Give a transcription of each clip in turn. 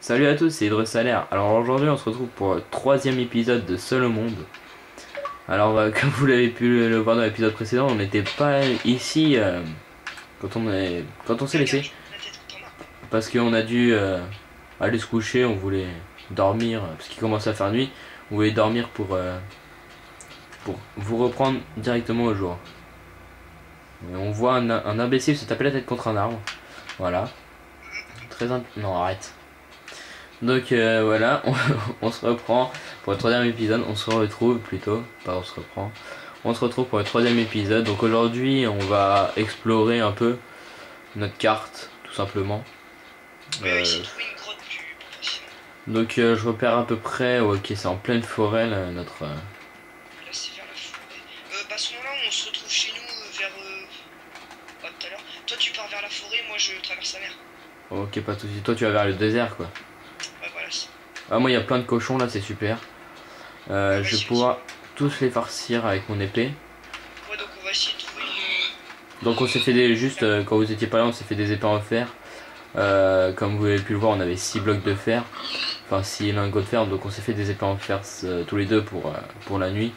Salut à tous, c'est Hydrosalaire. Alors aujourd'hui on se retrouve pour le troisième épisode de Seul au monde. Alors comme vous l'avez pu le voir dans l'épisode précédent, on n'était pas ici quand on s'est laissé. Parce qu'on a dû aller se coucher, on voulait dormir, parce qu'il commençait à faire nuit. On voulait dormir pour vous reprendre directement au jour. Et on voit un imbécile se taper la tête contre un arbre. Voilà. Non, arrête. Donc voilà, on se reprend pour le troisième épisode, on se retrouve plutôt, pas on se reprend, on se retrouve pour le troisième épisode. Donc aujourd'hui on va explorer un peu notre carte, tout simplement. Donc je repère à peu près, ok c'est en pleine forêt là, notre... Là c'est vers la forêt. À ce moment-là on se retrouve chez nous vers... tout à l'heure. Toi tu pars vers la forêt, moi je traverse la mer. Ok pas de soucis, toi tu vas vers le désert quoi. Ouais voilà. Ah moi il y a plein de cochons là, c'est super. Je vais pouvoir tous les farcir avec mon épée. Ouais donc on va essayer de trouver une... Donc on s'est fait juste quand vous étiez pas là on s'est fait des épées en fer. Comme vous avez pu le voir on avait 6 blocs de fer. Enfin 6 lingots de fer, donc on s'est fait des épées en fer tous les deux pour la nuit.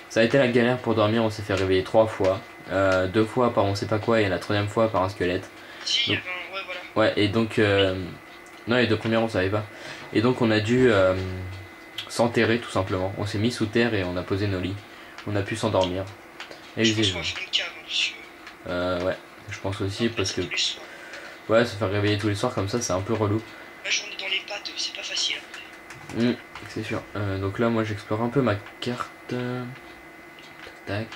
Ça a été la galère pour dormir, on s'est fait réveiller 3 fois. 2 fois par on sait pas quoi et la troisième fois par un squelette. Si, donc, ouais voilà. Ouais et donc... non les deux premières on savait pas. Et donc on a dû s'enterrer tout simplement. On s'est mis sous terre et on a posé nos lits. On a pu s'endormir. Et je pense qu'on va faire une cave, ouais, je pense aussi parce que... Ouais, se faire réveiller tous les soirs comme ça c'est un peu relou. La journée dans les pattes, c'est pas facile. C'est sûr. Donc là moi j'explore un peu ma carte. Tac.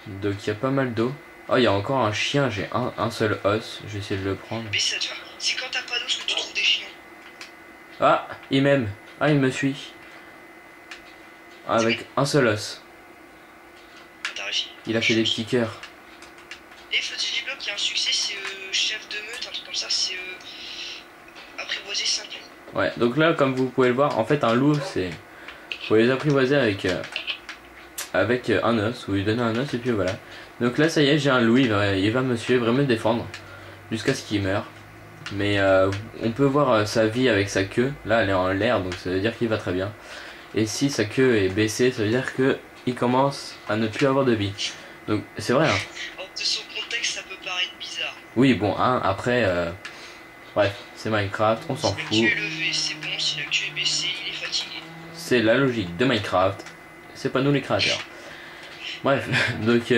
Donc il y a pas mal d'eau. Oh il y a encore un chien, j'ai un seul os. Je vais essayer de le prendre. Mais ça, c'est quand t'as pas d'os que tu trouves des chiens. Ah il m'aime. Ah il me suit. Avec un seul os. T'as réussi. Il a fait des petits cœurs. Et Flottille Block, il y a un succès, c'est chef de meute, un truc comme ça, c'est apprivoiser 5 loups. Ouais, donc là, comme vous pouvez le voir, en fait, un loup, c'est... Faut les apprivoiser avec un os, ou lui donner un os, et puis voilà. Donc là, ça y est, j'ai un loup, il va me suivre, vraiment me défendre, jusqu'à ce qu'il meure. Mais on peut voir sa vie avec sa queue. Là, elle est en l'air, donc ça veut dire qu'il va très bien. Et si sa queue est baissée, ça veut dire que il commence à ne plus avoir de vie. Donc, c'est vrai, hein. De son contexte, ça peut paraître bizarre. Oui, bon, hein, après... Bref, c'est Minecraft, on s'en fout. Si la queue est levée, c'est bon, si la queue est baissée, il est fatigué. C'est la logique de Minecraft, c'est pas nous les créateurs. Bref, donc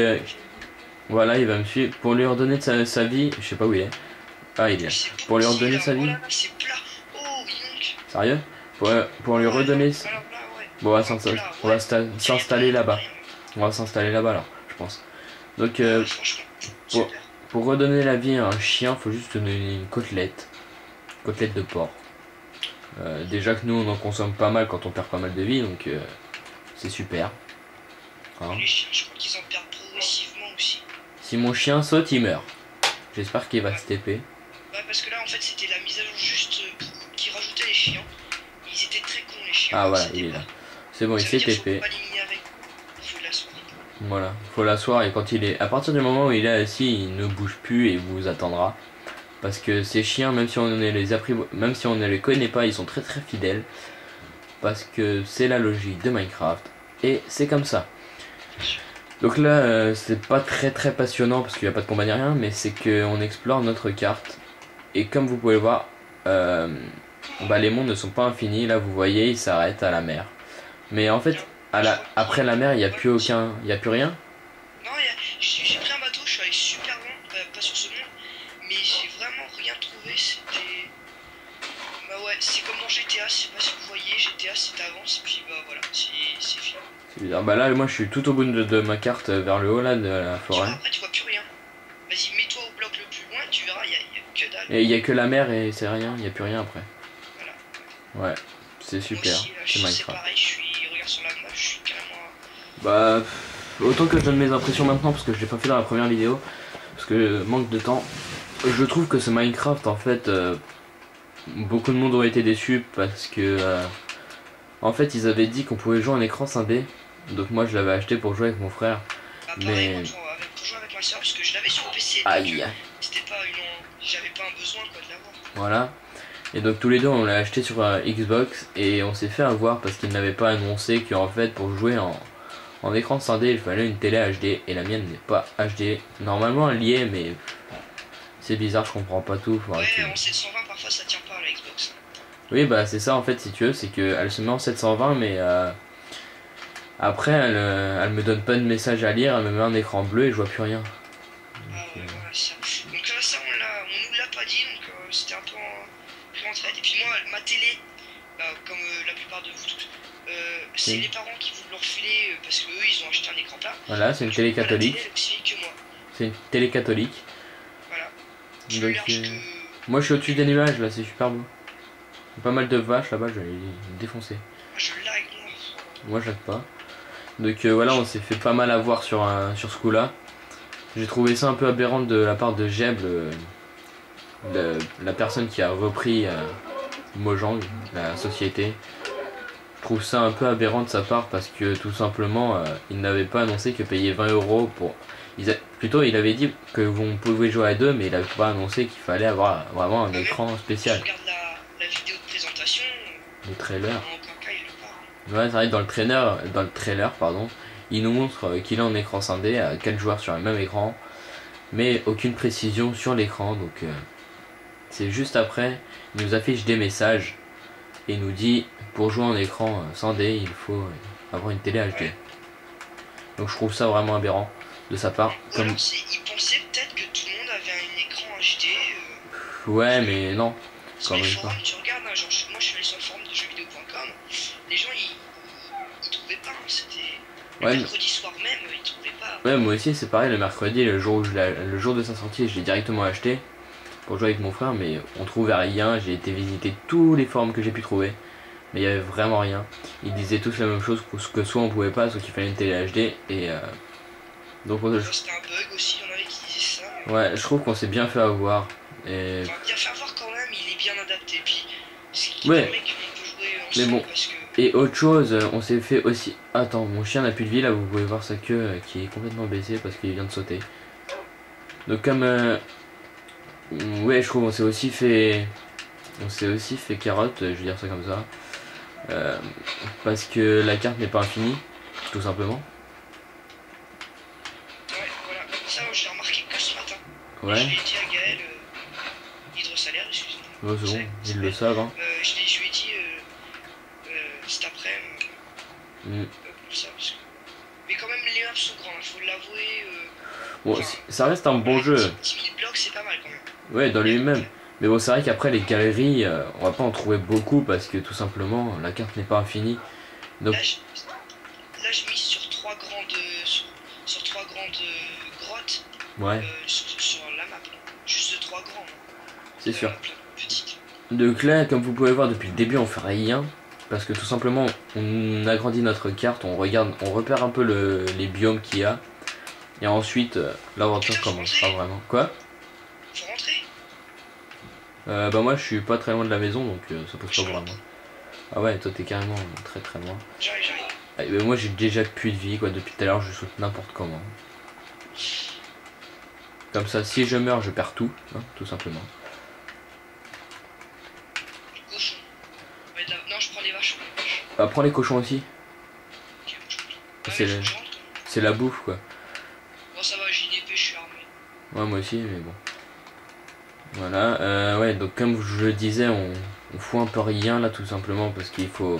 voilà, il va me suivre pour lui redonner de sa vie. Je sais pas où il est. Ah, il est là. Pour lui redonner sa vie. C'est plat. Oh, sérieux? Pour lui redonner. Bon, on va s'installer là-bas. On va s'installer là-bas alors, je pense. Donc, pour redonner la vie à un chien, faut juste donner une côtelette. Côtelette de porc. Déjà que nous on en consomme pas mal quand on perd pas mal de vie, donc c'est super. Hein. Les chiens, je crois qu'ils en perdent progressivement aussi. Si mon chien saute, il meurt. J'espère qu'il va se TP. Ouais, parce que là en fait c'était la mise à jour juste qui rajoutait les chiens. Ils étaient très cons les chiens. Ah voilà, il est là. C'est bon, il s'est TP. Voilà, faut l'asseoir et quand il est... À partir du moment où il est assis, il ne bouge plus et vous attendra. Parce que ces chiens, même si on ne les connaît pas, ils sont très très fidèles. Parce que c'est la logique de Minecraft. Et c'est comme ça. Donc là, c'est pas très très passionnant parce qu'il n'y a pas de combat ni rien. Mais c'est qu'on explore notre carte. Et comme vous pouvez le voir, les mondes ne sont pas infinis. Là vous voyez, ils s'arrêtent à la mer. Mais en fait, après la mer, il n'y a plus aucun... Il n'y a plus rien. Non, j'ai pris un bateau, je suis allé super loin. Pas sur ce monde. Mais j'ai vraiment rien trouvé, c'était... Bah ouais, c'est comme dans GTA, je sais pas si vous voyez, GTA c'est t'avances, puis bah voilà, c'est fini. C'est bizarre, bah là moi je suis tout au bout de ma carte vers le haut là de la forêt. Après tu vois plus rien. Vas-y, mets-toi au bloc le plus loin, tu verras, il y a que dalle. Et il y a que la mer et c'est rien, il y a plus rien après. Voilà. Ouais, c'est super, c'est Minecraft. C'est pareil, regarde sur la map, je suis carrément... Bah, autant que je donne mes impressions maintenant parce que je l'ai pas fait dans la première vidéo. Parce que manque de temps. Je trouve que ce Minecraft en fait beaucoup de monde aurait été déçu parce que en fait ils avaient dit qu'on pouvait jouer en écran scindé. Donc moi je l'avais acheté pour jouer avec mon frère. Bah, pareil, mais pour jouer avec ma soeur parce que je l'avais sur le PC. Aïe. C'était pas une... J'avais pas un besoin quoi de l'avoir. Voilà. Et donc tous les deux on l'a acheté sur Xbox et on s'est fait avoir parce qu'il n'avait pas annoncé qu'en fait pour jouer en écran scindé il fallait une télé HD et la mienne n'est pas HD. Normalement elle y est mais c'est bizarre, je comprends pas tout. Ouais, en 720 parfois ça tient pas à la Xbox. Oui bah c'est ça en fait si tu veux, c'est qu'elle se met en 720 mais après elle me donne pas de message à lire, elle me met un écran bleu et je vois plus rien. Ah ouais, voilà, ça. Donc ça on nous l'a pas dit, donc c'était un peu en traite. Et puis moi, ma télé, comme la plupart de vous tous, c'est les parents qui voulaient leur filer parce que eux ils ont acheté un écran plat. Voilà, c'est une télé catholique. Que moi. C'est une télé catholique. Voilà. Donc, moi je suis au-dessus des nuages là, c'est super beau. Il y a pas mal de vaches là-bas, je vais les défoncer. Je lag moi je lag pas. Donc voilà, on s'est fait pas mal avoir sur ce coup là. J'ai trouvé ça un peu aberrant de la part de Jeb, la personne qui a repris Mojang, la société. Je trouve ça un peu aberrant de sa part parce que tout simplement il n'avait pas annoncé que payer 20 € pour... Plutôt il avait dit que vous pouvez jouer à deux mais il n'avait pas annoncé qu'il fallait avoir vraiment un écran spécial. Je regarde la vidéo de présentation. Le trailer. En aucun cas il le parle. Ouais c'est vrai, dans le trailer pardon, il nous montre qu'il est en écran scindé à 4 joueurs sur le même écran. Mais aucune précision sur l'écran donc c'est juste après il nous affiche des messages et il nous dit pour jouer en écran scindé il faut avoir une télé HD. Ouais. Donc je trouve ça vraiment aberrant de sa part. Comme... Alors il pensait peut-être que tout le monde avait un écran HD. Ouais mais non. Sur les forums tu regardes, hein, genre, moi je suis allé sur le forum de jeuxvideo.com, les gens ils trouvaient pas, hein, c'était le mercredi soir même ils trouvaient pas. Ouais moi aussi c'est pareil, le mercredi, le jour de sa sortie je l'ai directement acheté pour jouer avec mon frère mais on trouvait rien. J'ai été visiter tous les forums que j'ai pu trouver mais il y avait vraiment rien. Ils disaient tous la même chose, que soit on pouvait pas, soit qu'il fallait une télé HD et donc c'était un bug aussi, il y en avait qui disaient ça. Mais... Ouais je trouve qu'on s'est bien fait avoir. Et... Enfin, bien fait avoir quand même, il est bien adapté puis ce qui ouais. permet qu'on peut jouer ensemble mais bon. Parce que... Et autre chose, on s'est fait aussi... Attends, mon chien n'a plus de vie, là vous pouvez voir sa queue qui est complètement baissée parce qu'il vient de sauter. Donc comme... ouais je trouve on s'est aussi fait carotte, je veux dire ça comme ça. Parce que la carte n'est pas infinie, tout simplement. Ouais voilà, ça j'ai remarqué que ce matin. Ouais. Je l'ai dit à Gaël, Hydrosalaire, excuse-moi. Ouais c'est bon, ils le savent hein. Je lui ai dit cet après-midi. Pour ça, parce que... Mais quand même les maps sont grands, il faut l'avouer. Bon, ça reste un bon jeu. 10 000 blocs c'est pas mal quand même. Ouais dans lui-même. Mais bon c'est vrai qu'après les galeries, on va pas en trouver beaucoup parce que tout simplement la carte n'est pas infinie. Donc... Là je mise sur trois grandes grottes. Ouais. Sur la map. Juste 3 grands. C'est sûr. Donc là comme vous pouvez voir depuis le début on fait rien. Parce que tout simplement on agrandit notre carte, on repère un peu les biomes qu'il y a. Et ensuite l'aventure commencera vraiment. Quoi? Faut rentrer. Bah moi je suis pas très loin de la maison donc ça pose pas vraiment. Ah ouais toi t'es carrément très très loin. J'arrive. Ah, bah moi j'ai déjà plus de vie quoi, depuis tout à l'heure je saute n'importe comment. Comme ça si je meurs je perds tout, hein, tout simplement. Cochon. Ouais, non je prends les vaches. Bah prends les cochons aussi. Okay, c'est la bouffe quoi. Bon ça va, j'ai une épée, je suis armé. Ouais moi aussi mais bon. Voilà, ouais donc comme je le disais on fout un peu rien là tout simplement parce qu'il faut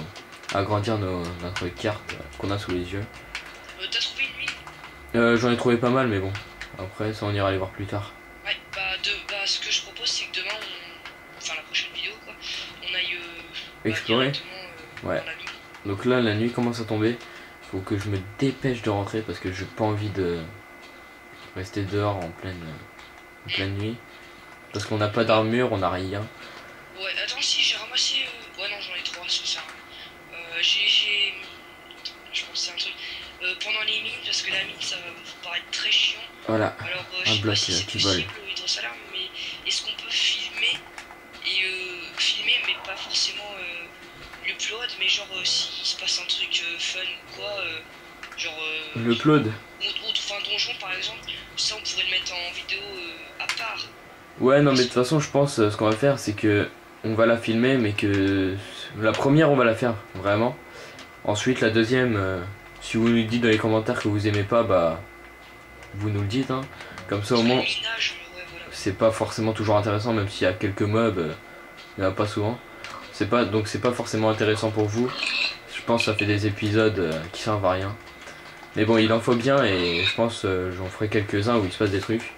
agrandir notre carte qu'on a sous les yeux. T'as trouvé une mine? J'en ai trouvé pas mal mais bon, après ça on ira les voir plus tard. Ouais ce que je propose c'est que demain enfin la prochaine vidéo quoi, on aille explorer. Ouais. Donc là la nuit commence à tomber, faut que je me dépêche de rentrer parce que j'ai pas envie de rester dehors en pleine nuit. Parce qu'on n'a pas d'armure, on n'a rien. Ouais, attends, si j'ai ramassé. Ouais, non, j'en ai 3, ça sert à rien. Je pense que c'est un truc. Pendant les mines, parce que la mine ça va vous paraître très chiant. Voilà. Alors, un bloc si c'est qui possible au Hydrosalaire, mais est-ce qu'on peut filmer mais pas forcément l'upload, mais genre s'il se passe un truc fun ou quoi, genre. L'upload. Enfin, donjon par exemple, ça on pourrait le mettre en vidéo à part. Ouais non mais de toute façon je pense ce qu'on va faire c'est que on va la filmer, mais que la première on va la faire vraiment. Ensuite la deuxième, si vous nous dites dans les commentaires que vous aimez pas, bah vous nous le dites, hein. Comme ça au moins Ouais, voilà. c'est pas forcément toujours intéressant, même s'il y a quelques mobs, il n'y en a pas souvent. Donc c'est pas forcément intéressant pour vous. Je pense que ça fait des épisodes qui servent à rien. Mais bon, il en faut bien, et je pense j'en ferai quelques-uns où il se passe des trucs.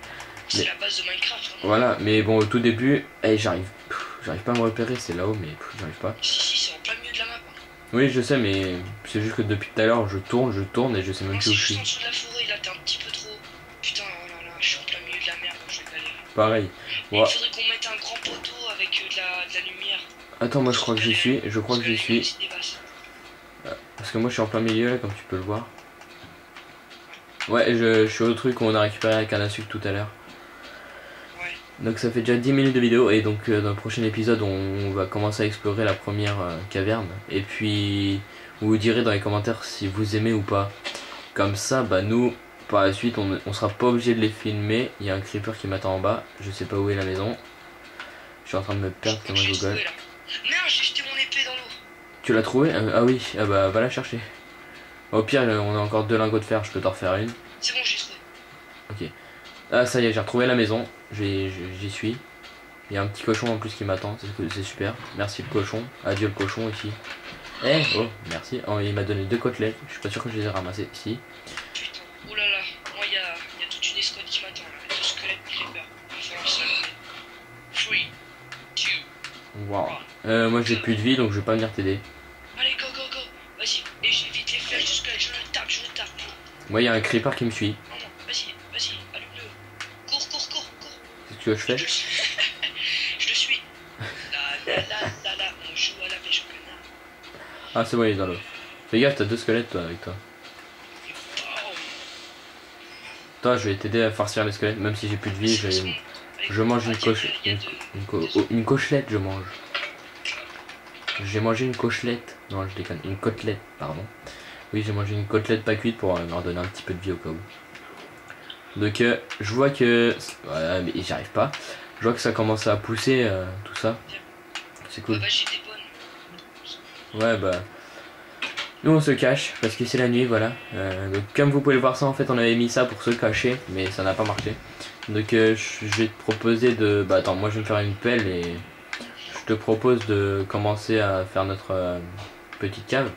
C'est la base de Minecraft. Hein. Voilà, mais bon, au tout début, j'arrive pas à me repérer, c'est là-haut, mais j'arrive pas. Si, c'est en plein milieu de la map. Hein. Oui, je sais, mais c'est juste que depuis tout à l'heure, je tourne et je sais même Non, plus où c'est je juste suis. en dessous de la forêt, là, t'es un petit peu trop. Putain, oh là là, je suis en plein milieu de la merde, je vais galérer. Pareil. Et Ouais. il faudrait qu'on mette un grand poteau avec de la lumière. Attends, moi je crois que j'y suis, C'est des bases. Parce que moi je suis en plein milieu là, comme tu peux le voir. Ouais, je suis au truc où on a récupéré la canne à sucre tout à l'heure. Ouais. Donc ça fait déjà 10 minutes de vidéo, et donc dans le prochain épisode on va commencer à explorer la première caverne. Et puis vous vous direz dans les commentaires si vous aimez ou pas. Comme ça, bah nous par la suite on sera pas obligé de les filmer. Il y a un creeper qui m'attend en bas, je sais pas où est la maison. Je suis en train de me perdre comme un J'ai gogol. trouvé, là. Merde, j'ai jeté mon épée dans l'eau. Tu l'as trouvé? Ah oui, ah bah va la chercher. Au pire on a encore 2 lingots de fer, je peux t'en refaire une. C'est bon, j'ai trouvé. Ok. Ah ça y est, j'ai retrouvé la maison, j'y suis. Il y a un petit cochon en plus qui m'attend, c'est super. Merci le cochon, adieu le cochon ici. Eh oh, merci. Oh, il m'a donné 2 côtelettes, je suis pas sûr que je les ai ramassées ici. Putain, oh là là, moi y a toute une escouade qui m'attend là. 2 squelettes creeper. Il va falloir se la donner. 3, 2. Waouh. Moi j'ai plus de vie donc je vais pas venir t'aider. Allez, go, go, go. Vas-y, et j'évite les flèches de squelettes, je le tape. Moi il y a un creeper qui me suit. Non, vas-y, allume-le. Cours. Qu'est-ce que je fais? Je le suis. Là, on joue à la pêche au canard. Ah c'est bon, il est dans l'eau. Fais gaffe, t'as 2 squelettes toi avec toi. Toi je vais t'aider à farcir les squelettes, même si j'ai plus de vie, je mange une cochelette, je mange. J'ai mangé une cochelette. Non, je déconne. Une côtelette, pardon. Oui, j'ai mangé une côtelette pas cuite pour me redonner un petit peu de vie au cas où. Donc, je vois que... Voilà, mais j'y arrive pas. Je vois que ça commence à pousser, tout ça. C'est cool. Bah, j'ai des bonnes. Ouais, bah... Nous, on se cache, parce que c'est la nuit, voilà. Donc, comme vous pouvez le voir ça, en fait, on avait mis ça pour se cacher, mais ça n'a pas marché. Donc, je vais te proposer de... Bah, attends, moi, je vais me faire une pelle et... Je te propose de commencer à faire notre petite cave.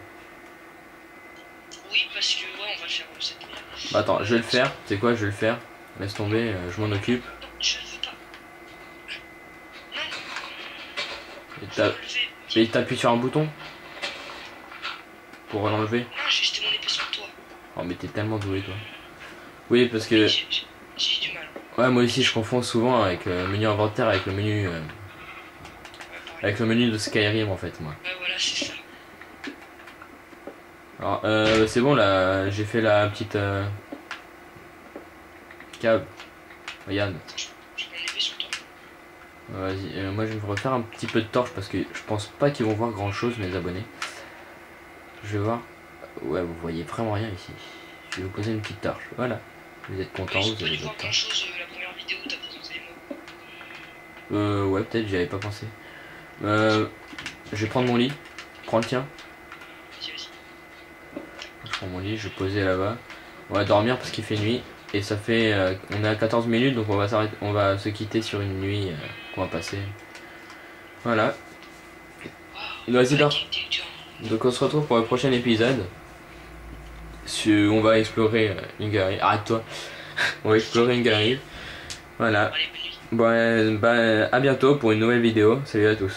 Oui, parce que ouais, on va faire cette merde. Bah attends, je vais le faire. Tu sais quoi, je vais le faire. Laisse tomber, je m'en occupe. Non, je ne veux pas. Non. Et t'appuies sur un bouton pour l'enlever. Non, j'ai jeté mon épée sur toi. Oh mais t'es tellement doué toi. Oui parce que... J'ai du mal. Ouais moi aussi je confonds souvent avec le menu inventaire avec le menu... Avec le menu de Skyrim en fait moi. Ouais voilà c'est ça. Alors c'est bon là, j'ai fait la petite cave. Regarde. J'ai mon épée sur toi. Vas-y, moi je vais me refaire un petit peu de torche parce que je pense pas qu'ils vont voir grand chose mes abonnés. Je vais voir. Ouais vous voyez vraiment rien ici. Je vais vous poser une petite torche. Voilà. Vous êtes contents, vous avez voir votre grand torche. chose la première vidéo où t'as présenté les mots. Ouais peut-être, j'y avais pas pensé. Je vais prendre mon lit. Prends le tien. Vas-y. Je prends mon lit, je vais poser là-bas. On va dormir parce qu'il fait nuit. Et ça fait... on est à 14 minutes donc on va se quitter sur une nuit qu'on va passer. Voilà. Vas-y dors. Donc on se retrouve pour le prochain épisode. On va explorer une galerie. Arrête-toi. On va explorer une galerie. Voilà. Allez, bonne nuit. Bon, bah, à bientôt pour une nouvelle vidéo. Salut à tous.